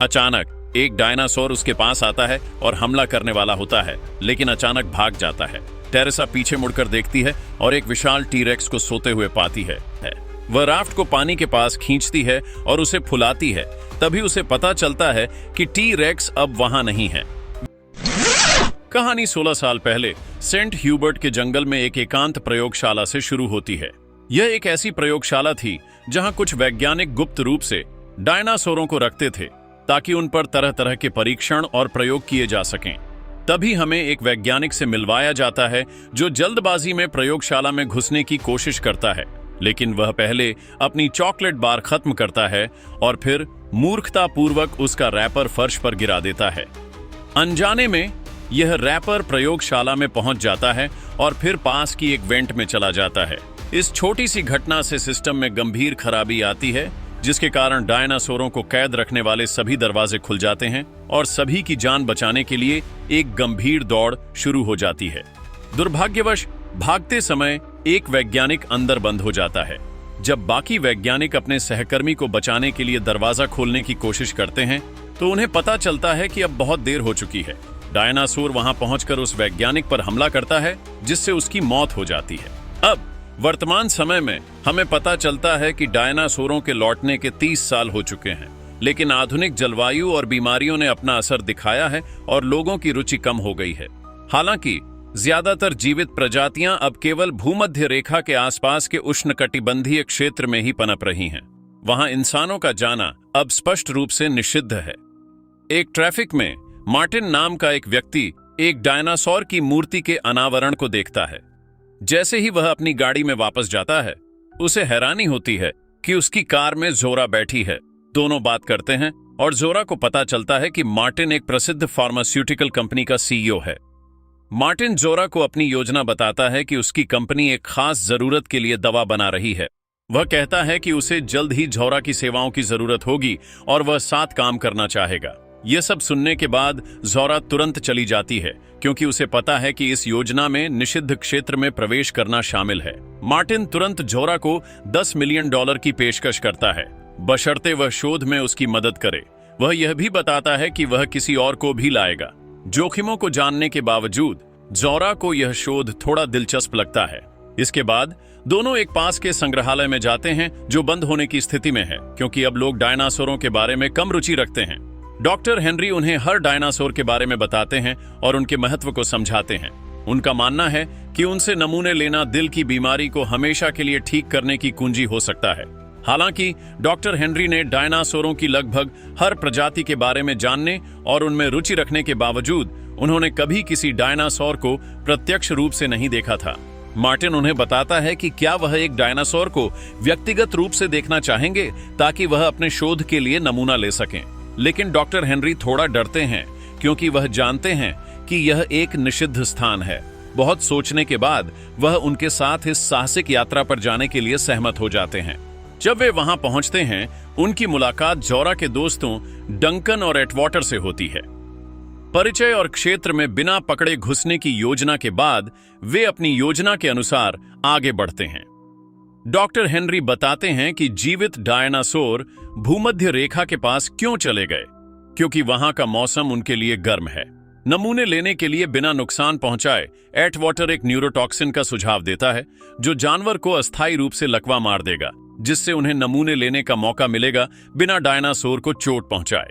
अचानक एक डायनासोर उसके पास आता है और हमला करने वाला होता है, लेकिन अचानक भाग जाता है। टेरेसा पीछे मुड़कर देखती है और एक विशाल टी-रेक्स को सोते हुए पाती है। वह राफ्ट को पानी के पास खींचती है और उसे फुलाती है। तभी उसे पता चलता है कि टी-रेक्स अब वहां नहीं है। कहानी 16 साल पहले सेंट ह्यूबर्ट के जंगल में एक एकांत प्रयोगशाला से शुरू होती है। यह एक ऐसी प्रयोगशाला थी जहां कुछ वैज्ञानिक गुप्त रूप से डायनासोरों को रखते थे ताकि उन पर तरह तरह के परीक्षण और प्रयोग किए जा सकें। तभी हमें एक वैज्ञानिक से मिलवाया जाता है जो जल्दबाजी में प्रयोगशाला में घुसने की कोशिश करता है, लेकिन वह पहले अपनी चॉकलेट बार खत्म करता है और फिर मूर्खतापूर्वक उसका रैपर फर्श पर गिरा देता है। अनजाने में यह रैपर प्रयोगशाला में पहुंच जाता है और फिर पास की एक वेंट में चला जाता है। इस छोटी सी घटना से सिस्टम में गंभीर खराबी आती है, जिसके कारण डायनासोरों को कैद रखने वाले सभी दरवाजे खुल जाते हैं और सभी की जान बचाने के लिए एक गंभीर दौड़ शुरू हो जाती है। दुर्भाग्यवश भागते समय एक वैज्ञानिक अंदर बंद हो जाता है। जब बाकी वैज्ञानिक अपने सहकर्मी को बचाने के लिए दरवाजा खोलने की कोशिश करते हैं तो उन्हें पता चलता है कि अब बहुत देर हो चुकी है। डायनासोर वहां पहुंचकर उस वैज्ञानिक पर हमला करता है, जिससे उसकी मौत हो जाती है। अब वर्तमान समय में हमें पता चलता है कि डायनासोरों के लौटने के 30 साल हो चुके हैं, लेकिन आधुनिक जलवायु और बीमारियों ने अपना असर दिखाया है और लोगों की रुचि कम हो गई है। हालांकि ज्यादातर जीवित प्रजातियां अब केवल भूमध्य रेखा के आसपास के उष्णकटिबंधीय क्षेत्र में ही पनप रही हैं। वहां इंसानों का जाना अब स्पष्ट रूप से निषिद्ध है। एक ट्रैफिक में मार्टिन नाम का एक व्यक्ति एक डायनासोर की मूर्ति के अनावरण को देखता है। जैसे ही वह अपनी गाड़ी में वापस जाता है, उसे हैरानी होती है कि उसकी कार में जोरा बैठी है। दोनों बात करते हैं और जोरा को पता चलता है कि मार्टिन एक प्रसिद्ध फार्मास्यूटिकल कंपनी का सीईओ है। मार्टिन जोरा को अपनी योजना बताता है कि उसकी कंपनी एक खास जरूरत के लिए दवा बना रही है। वह कहता है कि उसे जल्द ही जोरा की सेवाओं की जरूरत होगी और वह साथ काम करना चाहेगा। यह सब सुनने के बाद जोरा तुरंत चली जाती है, क्योंकि उसे पता है कि इस योजना में निषिद्ध क्षेत्र में प्रवेश करना शामिल है। मार्टिन तुरंत जोरा को $10 मिलियन की पेशकश करता है, बशर्ते वह शोध में उसकी मदद करे। वह यह भी बताता है कि वह किसी और को भी लाएगा। जोखिमों को जानने के बावजूद जोरा को यह शोध थोड़ा दिलचस्प लगता है। इसके बाद दोनों एक पास के संग्रहालय में जाते हैं, जो बंद होने की स्थिति में है, क्योंकि अब लोग डायनासोरों के बारे में कम रुचि रखते हैं। डॉक्टर हेनरी उन्हें हर डायनासोर के बारे में बताते हैं और उनके महत्व को समझाते हैं। उनका मानना है कि उनसे नमूने लेना दिल की बीमारी को हमेशा के लिए ठीक करने की कुंजी हो सकता है। हालांकि डॉक्टर हेनरी ने डायनासोरों की लगभग हर प्रजाति के बारे में जानने और उनमें रुचि रखने के बावजूद उन्होंने कभी किसी डायनासोर को प्रत्यक्ष रूप से नहीं देखा था। मार्टिन उन्हें बताता है कि क्या वह एक डायनासोर को व्यक्तिगत रूप से देखना चाहेंगे ताकि वह अपने शोध के लिए नमूना ले सकें। लेकिन डॉक्टर हेनरी थोड़ा डरते हैं, क्योंकि वह जानते हैं कि यह एक निषिद्ध स्थान है। बहुत सोचने के बाद वह उनके साथ इस साहसिक यात्रा पर जाने के लिए सहमत हो जाते हैं। जब वे वहां पहुंचते हैं, उनकी मुलाकात जोरा के दोस्तों डंकन और एटवाटर से होती है। परिचय और क्षेत्र में बिना पकड़े घुसने की योजना के बाद वे अपनी योजना के अनुसार आगे बढ़ते हैं। डॉक्टर हेनरी बताते हैं कि जीवित डायनासोर भूमध्य रेखा के पास क्यों चले गए, क्योंकि वहां का मौसम उनके लिए गर्म है। नमूने लेने के लिए बिना नुकसान पहुंचाए एटवाटर एक न्यूरोटॉक्सिन का सुझाव देता है, जो जानवर को अस्थायी रूप से लकवा मार देगा, जिससे उन्हें नमूने लेने का मौका मिलेगा बिना डायनासोर को चोट पहुंचाए।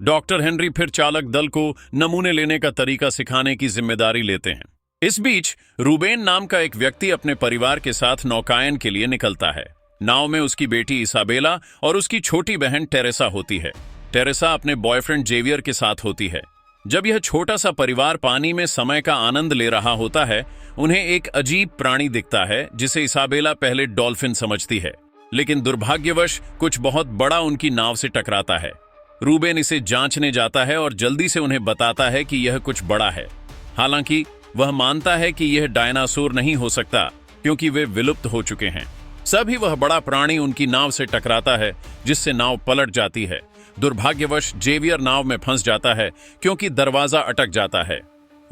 डॉक्टर हेनरी फिर चालक दल को नमूने लेने का तरीका सिखाने की जिम्मेदारी लेते हैं। इस बीच रूबेन नाम का एक व्यक्ति अपने परिवार के साथ नौकायन के लिए निकलता है। नाव में उसकी बेटी इसाबेला और उसकी छोटी बहन टेरेसा होती है। टेरेसा अपने बॉयफ्रेंड जेवियर के साथ होती है। जब यह छोटा सा परिवार पानी में समय का आनंद ले रहा होता है, उन्हें एक अजीब प्राणी दिखता है, जिसे इसाबेला पहले डॉल्फिन समझती है, लेकिन दुर्भाग्यवश कुछ बहुत बड़ा उनकी नाव से टकराता है। रूबेन इसे जांचने जाता है और जल्दी से उन्हें बताता है कि यह कुछ बड़ा है। हालांकि वह मानता है कि यह डायनासोर नहीं हो सकता, क्योंकि वे विलुप्त हो चुके हैं। सभी वह बड़ा प्राणी उनकी नाव से टकराता है, जिससे नाव पलट जाती है। दुर्भाग्यवश जेवियर नाव में फंस जाता है, क्योंकि दरवाजा अटक जाता है।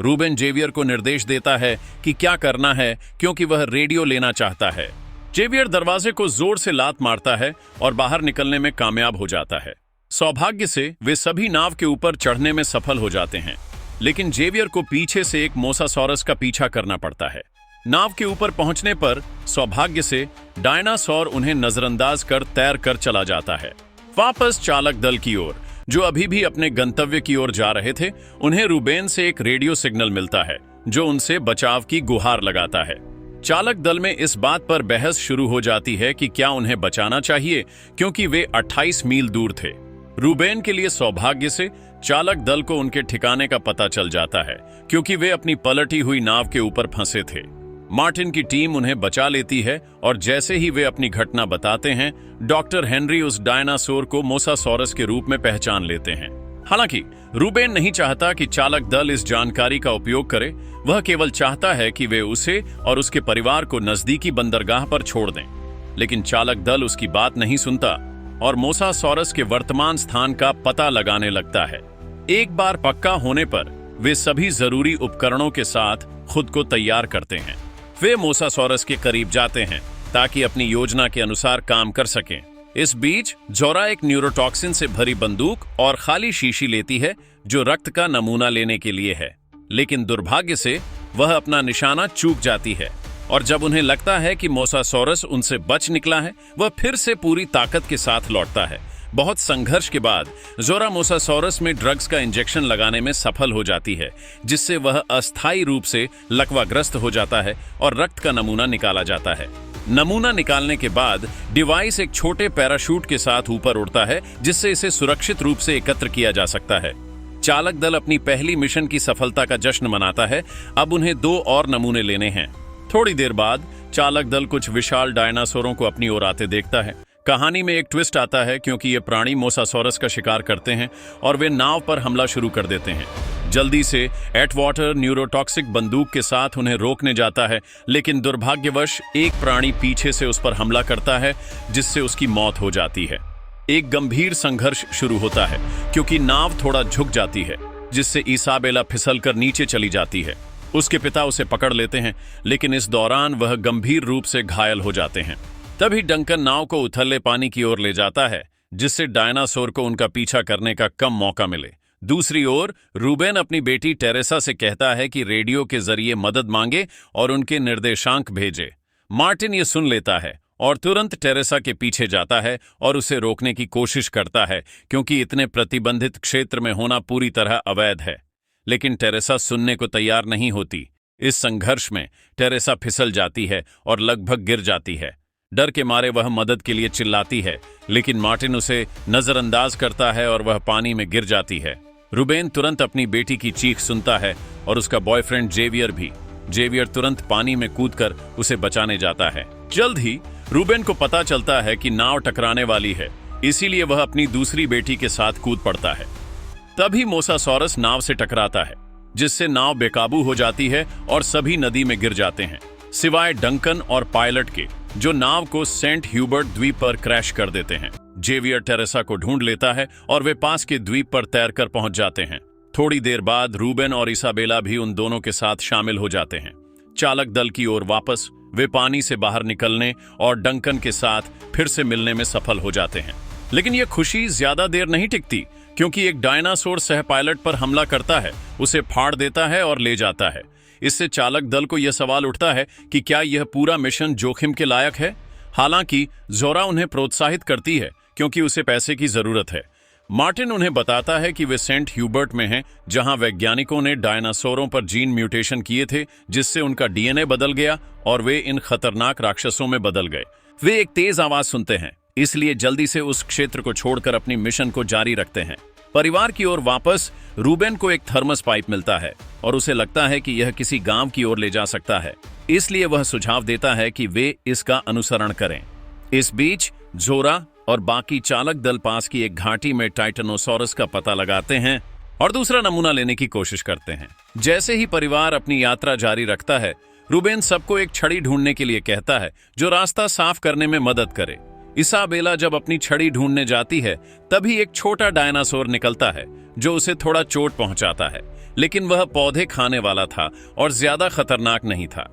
रूबेन जेवियर को निर्देश देता है कि क्या करना है, क्योंकि वह रेडियो लेना चाहता है। जेवियर दरवाजे को जोर से लात मारता है और बाहर निकलने में कामयाब हो जाता है। सौभाग्य से वे सभी नाव के ऊपर चढ़ने में सफल हो जाते हैं, लेकिन जेवियर को पीछे से एक मोसासॉरस का पीछा करना पड़ता है। नाव के ऊपर पहुंचने पर सौभाग्य से डायनासोर उन्हें नजरअंदाज कर तैर कर चला जाता है। वापस चालक दल की ओर, जो अभी भी अपने गंतव्य की ओर जा रहे थे, उन्हें रूबेन से एक रेडियो सिग्नल मिलता है जो उनसे बचाव की गुहार लगाता है। चालक दल में इस बात पर बहस शुरू हो जाती है कि क्या उन्हें बचाना चाहिए, क्योंकि वे 28 मील दूर थे। रूबेन के लिए सौभाग्य से चालक दल को उनके ठिकाने का पता चल जाता है, क्योंकि वे अपनी पलटी हुई नाव के ऊपर फंसे थे। मार्टिन की टीम उन्हें बचा लेती है और जैसे ही वे अपनी घटना बताते हैं, डॉक्टर हेनरी उस डायनासोर को मोसासॉरस के रूप में पहचान लेते हैं। हालांकि रूबेन नहीं चाहता कि चालक दल इस जानकारी का उपयोग करे, वह केवल चाहता है कि वे उसे और उसके परिवार को नजदीकी बंदरगाह पर छोड़ दें। लेकिन चालक दल उसकी बात नहीं सुनता और मोसासॉरस के वर्तमान स्थान का पता लगाने लगता है। एक बार पक्का होने पर वे सभी जरूरी उपकरणों के साथ खुद को तैयार करते हैं। वे मोसासॉरस के करीब जाते हैं ताकि अपनी योजना के अनुसार काम कर सकें। इस बीच जोरा एक न्यूरोटॉक्सिन से भरी बंदूक और खाली शीशी लेती है जो रक्त का नमूना लेने के लिए है, लेकिन दुर्भाग्य से वह अपना निशाना चूक जाती है और जब उन्हें लगता है कि मोसासॉरस उनसे बच निकला है, वह फिर से पूरी ताकत के साथ लौटता है। बहुत संघर्ष के बाद जोरा मोसासॉरस में ड्रग्स का इंजेक्शन लगाने में सफल हो जाती है, जिससे वह अस्थायी रूप से लकवाग्रस्त हो जाता है और रक्त का नमूना निकाला जाता है। नमूना निकालने के बाद डिवाइस एक छोटे पैराशूट के साथ ऊपर उड़ता है, जिससे इसे सुरक्षित रूप से एकत्र किया जा सकता है। चालक दल अपनी पहली मिशन की सफलता का जश्न मनाता है। अब उन्हें 2 और नमूने लेने हैं। थोड़ी देर बाद चालक दल कुछ विशाल डायनासोरों को अपनी ओर आते देखता है। कहानी में एक ट्विस्ट आता है, क्योंकि ये प्राणी मोसासॉरस का शिकार करते हैं और वे नाव पर हमला शुरू कर देते हैं। जल्दी से एटवाटर न्यूरोटॉक्सिक बंदूक के साथ उन्हें रोकने जाता है, लेकिन दुर्भाग्यवश एक प्राणी पीछे से उस पर हमला करता है, जिससे उसकी मौत हो जाती है। एक गंभीर संघर्ष शुरू होता है, क्योंकि नाव थोड़ा झुक जाती है, जिससे इसाबेला फिसलकर नीचे चली जाती है। उसके पिता उसे पकड़ लेते हैं, लेकिन इस दौरान वह गंभीर रूप से घायल हो जाते हैं। तभी डंकन नाव को उथले पानी की ओर ले जाता है, जिससे डायनासोर को उनका पीछा करने का कम मौका मिले। दूसरी ओर रूबेन अपनी बेटी टेरेसा से कहता है कि रेडियो के जरिए मदद मांगे और उनके निर्देशांक भेजे। मार्टिन ये सुन लेता है और तुरंत टेरेसा के पीछे जाता है और उसे रोकने की कोशिश करता है, क्योंकि इतने प्रतिबंधित क्षेत्र में होना पूरी तरह अवैध है। लेकिन टेरेसा सुनने को तैयार नहीं होती। इस संघर्ष में टेरेसा फिसल जाती है और लगभग गिर जाती है। डर के मारे वह मदद के लिए चिल्लाती है, लेकिन मार्टिन उसे नजरअंदाज करता है और वह पानी में गिर जाती है। रूबेन तुरंत अपनी बेटी की चीख सुनता है और उसका बॉयफ्रेंड जेवियर भी। जेवियर तुरंत पानी में कूदकर उसे बचाने जाता है। जल्द ही रूबेन को पता चलता है कि नाव टकराने वाली है, इसीलिए वह अपनी दूसरी बेटी के साथ कूद पड़ता है। तभी मोसासॉरस नाव से टकराता है, जिससे नाव बेकाबू हो जाती है और सभी नदी में गिर जाते हैं, सिवाय डंकन और पायलट के, जो नाव को सेंट ह्यूबर्ट द्वीप पर क्रैश कर देते हैं। जेवियर टेरेसा को ढूंढ लेता है और वे पास के द्वीप पर तैरकर पहुंच जाते हैं। थोड़ी देर बाद रूबेन और इसाबेला भी उन दोनों के साथ शामिल हो जाते हैं। चालक दल की ओर वापस वे पानी से बाहर निकलने और डंकन के साथ फिर से मिलने में सफल हो जाते हैं। लेकिन यह खुशी ज्यादा देर नहीं टिकती, क्योंकि एक डायनासोर सह पायलट पर हमला करता है, उसे फाड़ देता है और ले जाता है। इससे चालक दल को यह सवाल उठता है कि क्या यह पूरा मिशन जोखिम के लायक है। हालांकि जोरा उन्हें प्रोत्साहित करती है, क्योंकि उसे पैसे की जरूरत है। मार्टिन उन्हें बताता है कि वे सेंट ह्यूबर्ट में हैं, जहां वैज्ञानिकों ने डायनासोरों पर जीन म्यूटेशन किए थे, जिससे उनका डीएनए बदल गया और वे इन खतरनाक राक्षसों में बदल गए। वे एक तेज आवाज सुनते हैं, इसलिए जल्दी से उस क्षेत्र को छोड़कर अपनी मिशन को जारी रखते हैं। परिवार की ओर वापस रूबेन को एक थर्मस पाइप मिलता है और उसे लगता है कि यह किसी गांव की ओर ले जा सकता है, इसलिए वह सुझाव देता है कि वे इसका अनुसरण करें। इस बीच जोरा और बाकी चालक दल पास की एक घाटी में टाइटेनोसॉरस का पता लगाते हैं और दूसरा नमूना लेने की कोशिश करते हैं। जैसे ही परिवार अपनी यात्रा जारी रखता है, रूबेन सबको एक छड़ी ढूंढने के लिए कहता है जो रास्ता साफ करने में मदद करे। इसाबेला जब अपनी छड़ी ढूंढने जाती है, तभी एक छोटा डायनासोर निकलता है जो उसे थोड़ा चोट पहुंचाता है, लेकिन वह पौधे खाने वाला था और ज्यादा खतरनाक नहीं था।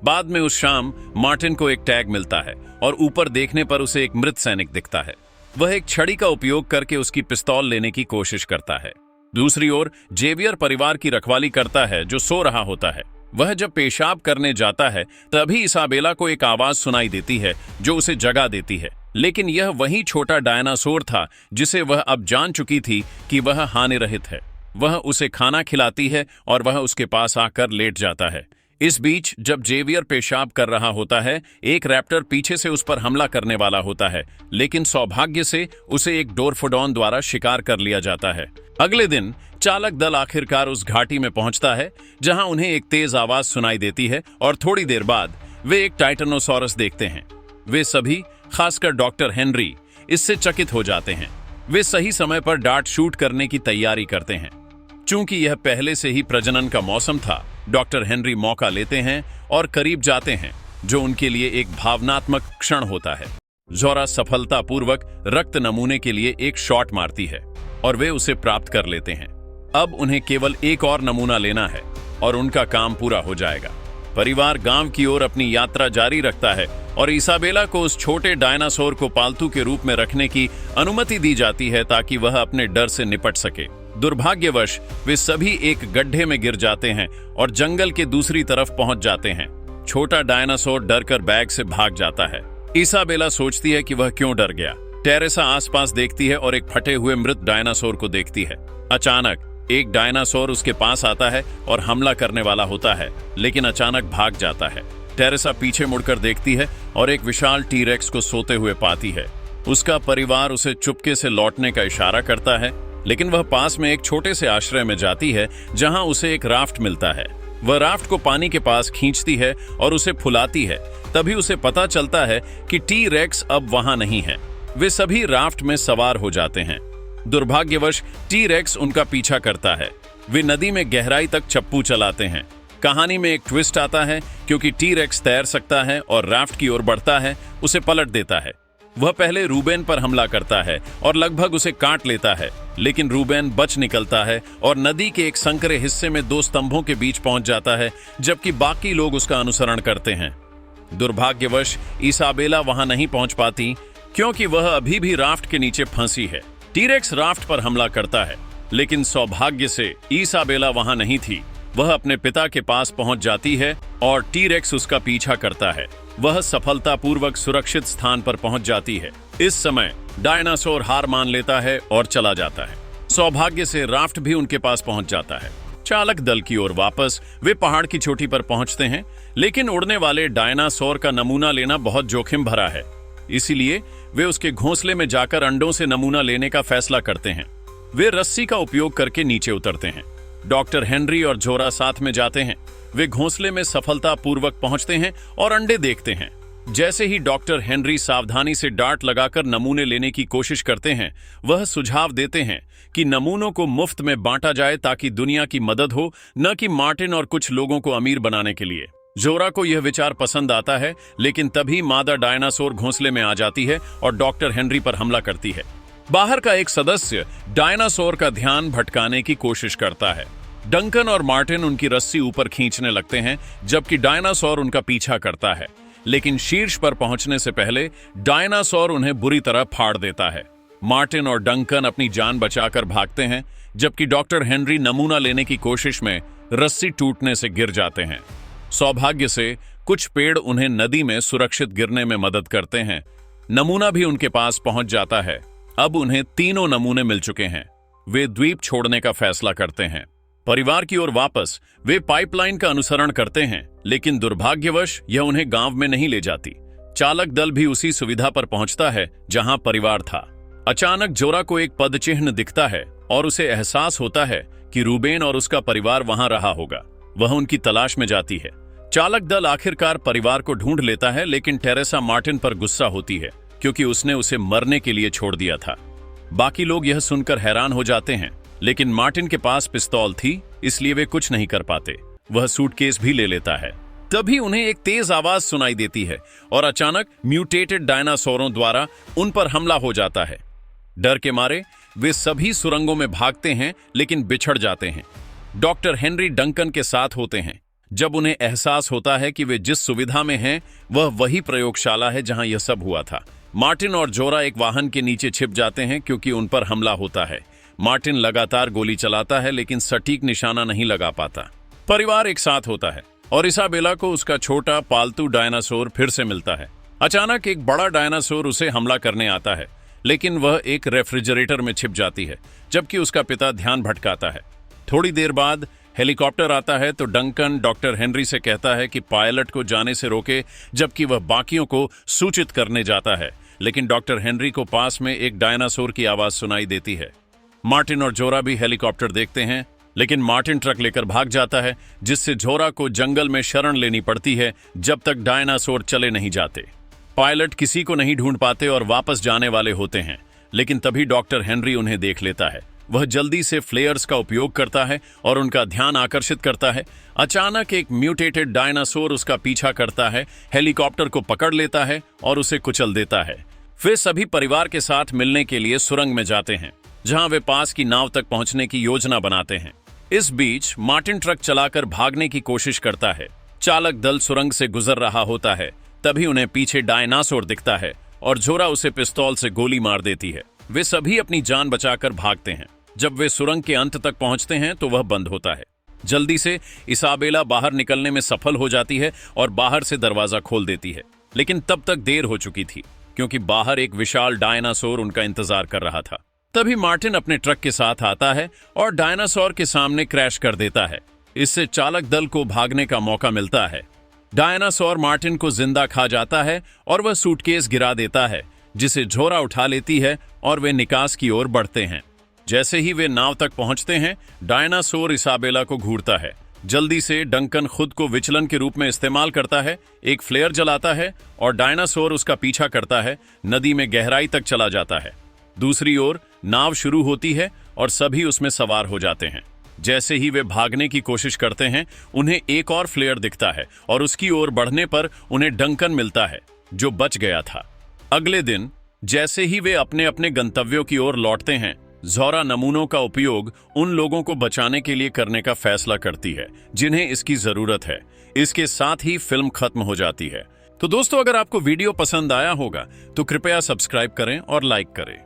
बाद में उस शाम मार्टिन को एक टैग मिलता है और ऊपर देखने पर उसे एक मृत सैनिक दिखता है। वह एक छड़ी का उपयोग करके उसकी पिस्तौल लेने की कोशिश करता है। दूसरी ओर जेवियर परिवार की रखवाली करता है जो सो रहा होता है। वह जब पेशाब करने जाता है तभी इसाबेला को एक आवाज सुनाई देती है जो उसे जगा देती है, लेकिन यह वही छोटा डायनासोर था जिसे वह अब जान चुकी थी कि वह हानिरहित है। वह उसे खाना खिलाती है और वह उसके पास आकर लेट जाता है। इस बीच जब जेवियर पेशाब कर रहा होता है, एक रैप्टर पीछे से उस पर हमला करने वाला होता है, लेकिन सौभाग्य से उसे एक डोरफोडॉन द्वारा शिकार कर लिया जाता है। अगले दिन चालक दल आखिरकार उस घाटी में पहुंचता है जहां उन्हें एक तेज आवाज सुनाई देती है और थोड़ी देर बाद वे एक टाइटेनोसॉरस देखते हैं। वे सभी, खासकर डॉक्टर हेनरी, इससे चकित हो जाते हैं। वे सही समय पर डार्ट शूट करने की तैयारी करते हैं। चूंकि यह पहले से ही प्रजनन का मौसम था, डॉक्टर हेनरी मौका लेते हैं और करीब जाते हैं, जो उनके लिए एक भावनात्मक क्षण होता है। जोरा सफलतापूर्वक रक्त नमूने के लिए एक शॉट मारती है और वे उसे प्राप्त कर लेते हैं। अब उन्हें केवल एक और नमूना लेना है और उनका काम पूरा हो जाएगा। परिवार गांव की ओर अपनी यात्रा जारी रखता है और इसाबेला को उस छोटे डायनासोर को पालतू के रूप में रखने की अनुमति दी जाती है ताकि वह अपने डर से निपट सके। दुर्भाग्यवश वे सभी एक गड्ढे में गिर जाते हैं और जंगल के दूसरी तरफ पहुंच जाते हैं। छोटा डायनासोर डरकर बैग से भाग जाता है। इसाबेला सोचती है कि वह क्यों डर गया। टेरेसा आसपास देखती है और एक फटे हुए मृत डायनासोर को देखती है। अचानक एक डायनासोर उसके पास आता है और हमला करने वाला होता है, लेकिन अचानक भाग जाता है। टेरेसा पीछे मुड़कर देखती है और एक विशाल टीरेक्स को सोते हुए पाती है। उसका परिवार उसे चुपके से लौटने का इशारा करता है, लेकिन वह पास में एक छोटे से आश्रय में जाती है जहां उसे एक राफ्ट मिलता है। वह राफ्ट को पानी के पास खींचती है और उसे फुलाती है। तभी उसे पता चलता है कि टी-रेक्स अब वहां नहीं है। वे सभी राफ्ट में सवार हो जाते हैं। दुर्भाग्यवश टी-रेक्स उनका पीछा करता है। वे नदी में गहराई तक चप्पू चलाते हैं। कहानी में एक ट्विस्ट आता है क्योंकि टी-रेक्स तैर सकता है और राफ्ट की ओर बढ़ता है, उसे पलट देता है। वह पहले रूबेन पर हमला करता है और लगभग उसे काट लेता है, लेकिन रूबेन बच निकलता है और नदी के एक संकरे हिस्से में दो स्तंभों के बीच पहुंच जाता है, जबकि बाकी लोग उसका अनुसरण करते हैं। दुर्भाग्यवश इसाबेला वहां नहीं पहुंच पाती क्योंकि वह अभी भी राफ्ट के नीचे फंसी है। टी-रेक्स राफ्ट पर हमला करता है, लेकिन सौभाग्य से इसाबेला वहां नहीं थी। वह अपने पिता के पास पहुंच जाती है और टी-रेक्स उसका पीछा करता है। वह सफलतापूर्वक सुरक्षित स्थान पर पहुंच जाती है। इस समय डायनासोर हार मान लेता है और चला जाता है। सौभाग्य से राफ्ट भी उनके पास पहुंच जाता है। चालक दल की ओर वापस वे पहाड़ की चोटी पर पहुंचते हैं, लेकिन उड़ने वाले डायनासोर का नमूना लेना बहुत जोखिम भरा है। इसीलिए वे उसके घोंसले में जाकर अंडों से नमूना लेने का फैसला करते हैं। वे रस्सी का उपयोग करके नीचे उतरते हैं। डॉक्टर हेनरी और जोरा साथ में जाते हैं। वे घोंसले में सफलतापूर्वक पहुंचते हैं और अंडे देखते हैं। जैसे ही डॉक्टर हेनरी सावधानी से डार्ट लगाकर नमूने लेने की कोशिश करते हैं, वह सुझाव देते हैं कि नमूनों को मुफ्त में बांटा जाए ताकि दुनिया की मदद हो, न कि मार्टिन और कुछ लोगों को अमीर बनाने के लिए। जोरा को यह विचार पसंद आता है, लेकिन तभी मादा डायनासोर घोंसले में आ जाती है और डॉक्टर हेनरी पर हमला करती है। बाहर का एक सदस्य डायनासोर का ध्यान भटकाने की कोशिश करता है। डंकन और मार्टिन उनकी रस्सी ऊपर खींचने लगते हैं, जबकि डायनासोर उनका पीछा करता है, लेकिन शीर्ष पर पहुंचने से पहले डायनासोर उन्हें बुरी तरह फाड़ देता है। मार्टिन और डंकन अपनी जान बचाकर भागते हैं, जबकि डॉक्टर हेनरी नमूना लेने की कोशिश में रस्सी टूटने से गिर जाते हैं। सौभाग्य से कुछ पेड़ उन्हें नदी में सुरक्षित गिरने में मदद करते हैं। नमूना भी उनके पास पहुंच जाता है। अब उन्हें तीनों नमूने मिल चुके हैं। वे द्वीप छोड़ने का फैसला करते हैं। परिवार की ओर वापस वे पाइपलाइन का अनुसरण करते हैं, लेकिन दुर्भाग्यवश यह उन्हें गांव में नहीं ले जाती। चालक दल भी उसी सुविधा पर पहुंचता है जहां परिवार था। अचानक जोरा को एक पदचिह्न दिखता है और उसे एहसास होता है कि रूबेन और उसका परिवार वहां रहा होगा। वह उनकी तलाश में जाती है। चालक दल आखिरकार परिवार को ढूंढ लेता है, लेकिन टेरेसा मार्टिन पर गुस्सा होती है क्योंकि उसने उसे मरने के लिए छोड़ दिया था। बाकी लोग यह सुनकर हैरान हो जाते हैं, लेकिन मार्टिन के पास पिस्तौल थी, इसलिए वे कुछ नहीं कर पाते। वह सूटकेस भी ले लेता है। तभी उन्हें एक तेज आवाज सुनाई देती है और अचानक म्यूटेटेड डायनासोरों द्वारा उन पर हमला हो जाता है। डर के मारे वे सभी सुरंगों में भागते हैं, लेकिन बिछड़ जाते हैं। डॉक्टर हेनरी डंकन के साथ होते हैं। जब उन्हें एहसास होता है कि वे जिस सुविधा में हैं वह वही प्रयोगशाला है जहां यह सब हुआ था। मार्टिन और जोरा एक वाहन के नीचे छिप जाते हैं क्योंकि उन पर हमला होता है। मार्टिन लगातार गोली चलाता है लेकिन सटीक निशाना नहीं लगा पाता। परिवार एक साथ होता है और इसाबेला को उसका छोटा पालतू डायनासोर फिर से मिलता है। अचानक एक बड़ा डायनासोर उसे हमला करने आता है, लेकिन वह एक रेफ्रिजरेटर में छिप जाती है, जबकि उसका पिता ध्यान भटकाता है। थोड़ी देर बाद हेलीकॉप्टर आता है तो डंकन डॉक्टर हेनरी से कहता है कि पायलट को जाने से रोके, जबकि वह बाकियों को सूचित करने जाता है। लेकिन डॉक्टर हेनरी को पास में एक डायनासोर की आवाज सुनाई देती है। मार्टिन और जोरा भी हेलीकॉप्टर देखते हैं, लेकिन मार्टिन ट्रक लेकर भाग जाता है, जिससे जोरा को जंगल में शरण लेनी पड़ती है जब तक डायनासोर चले नहीं जाते। पायलट किसी को नहीं ढूंढ पाते और वापस जाने वाले होते हैं, लेकिन तभी डॉक्टर हेनरी उन्हें देख लेता है। वह जल्दी से फ्लेयर्स का उपयोग करता है और उनका ध्यान आकर्षित करता है। अचानक एक म्यूटेटेड डायनासोर उसका पीछा करता है, हेलीकॉप्टर को पकड़ लेता है और उसे कुचल देता है। वे सभी परिवार के साथ मिलने के लिए सुरंग में जाते हैं, जहां वे पास की नाव तक पहुंचने की योजना बनाते हैं। इस बीच मार्टिन ट्रक चलाकर भागने की कोशिश करता है। चालक दल सुरंग से गुजर रहा होता है, तभी उन्हें पीछे डायनासोर दिखता है और जोरा उसे पिस्तौल से गोली मार देती है। वे सभी अपनी जान बचाकर भागते हैं। जब वे सुरंग के अंत तक पहुंचते हैं तो वह बंद होता है। जल्दी से इसाबेला बाहर निकलने में सफल हो जाती है और बाहर से दरवाजा खोल देती है, लेकिन तब तक देर हो चुकी थी क्योंकि बाहर एक विशाल डायनासोर उनका इंतजार कर रहा था। तभी मार्टिन अपने ट्रक के साथ आता है और डायनासोर के सामने क्रैश कर देता है। इससे चालक दल को भागने का मौका मिलता है। डायनासोर मार्टिन को जिंदा खा जाता है और वह सूटकेस गिरा देता है, जिसे जोरा उठा लेती है और वे निकास की ओर बढ़ते हैं। जैसे ही वे नाव तक पहुंचते हैं, डायनासोर इसाबेला को घूरता है। जल्दी से डंकन खुद को विचलन के रूप में इस्तेमाल करता है, एक फ्लेयर जलाता है और डायनासोर उसका पीछा करता है, नदी में गहराई तक चला जाता है। दूसरी ओर नाव शुरू होती है और सभी उसमें सवार हो जाते हैं। जैसे ही वे भागने की कोशिश करते हैं, उन्हें एक और फ्लेयर दिखता है और उसकी ओर बढ़ने पर उन्हें डंकन मिलता है, जो बच गया था। अगले दिन जैसे ही वे अपने अपने गंतव्यों की ओर लौटते हैं, जोरा नमूनों का उपयोग उन लोगों को बचाने के लिए करने का फैसला करती है जिन्हें इसकी जरूरत है। इसके साथ ही फिल्म खत्म हो जाती है। तो दोस्तों, अगर आपको वीडियो पसंद आया होगा तो कृपया सब्सक्राइब करें और लाइक करें।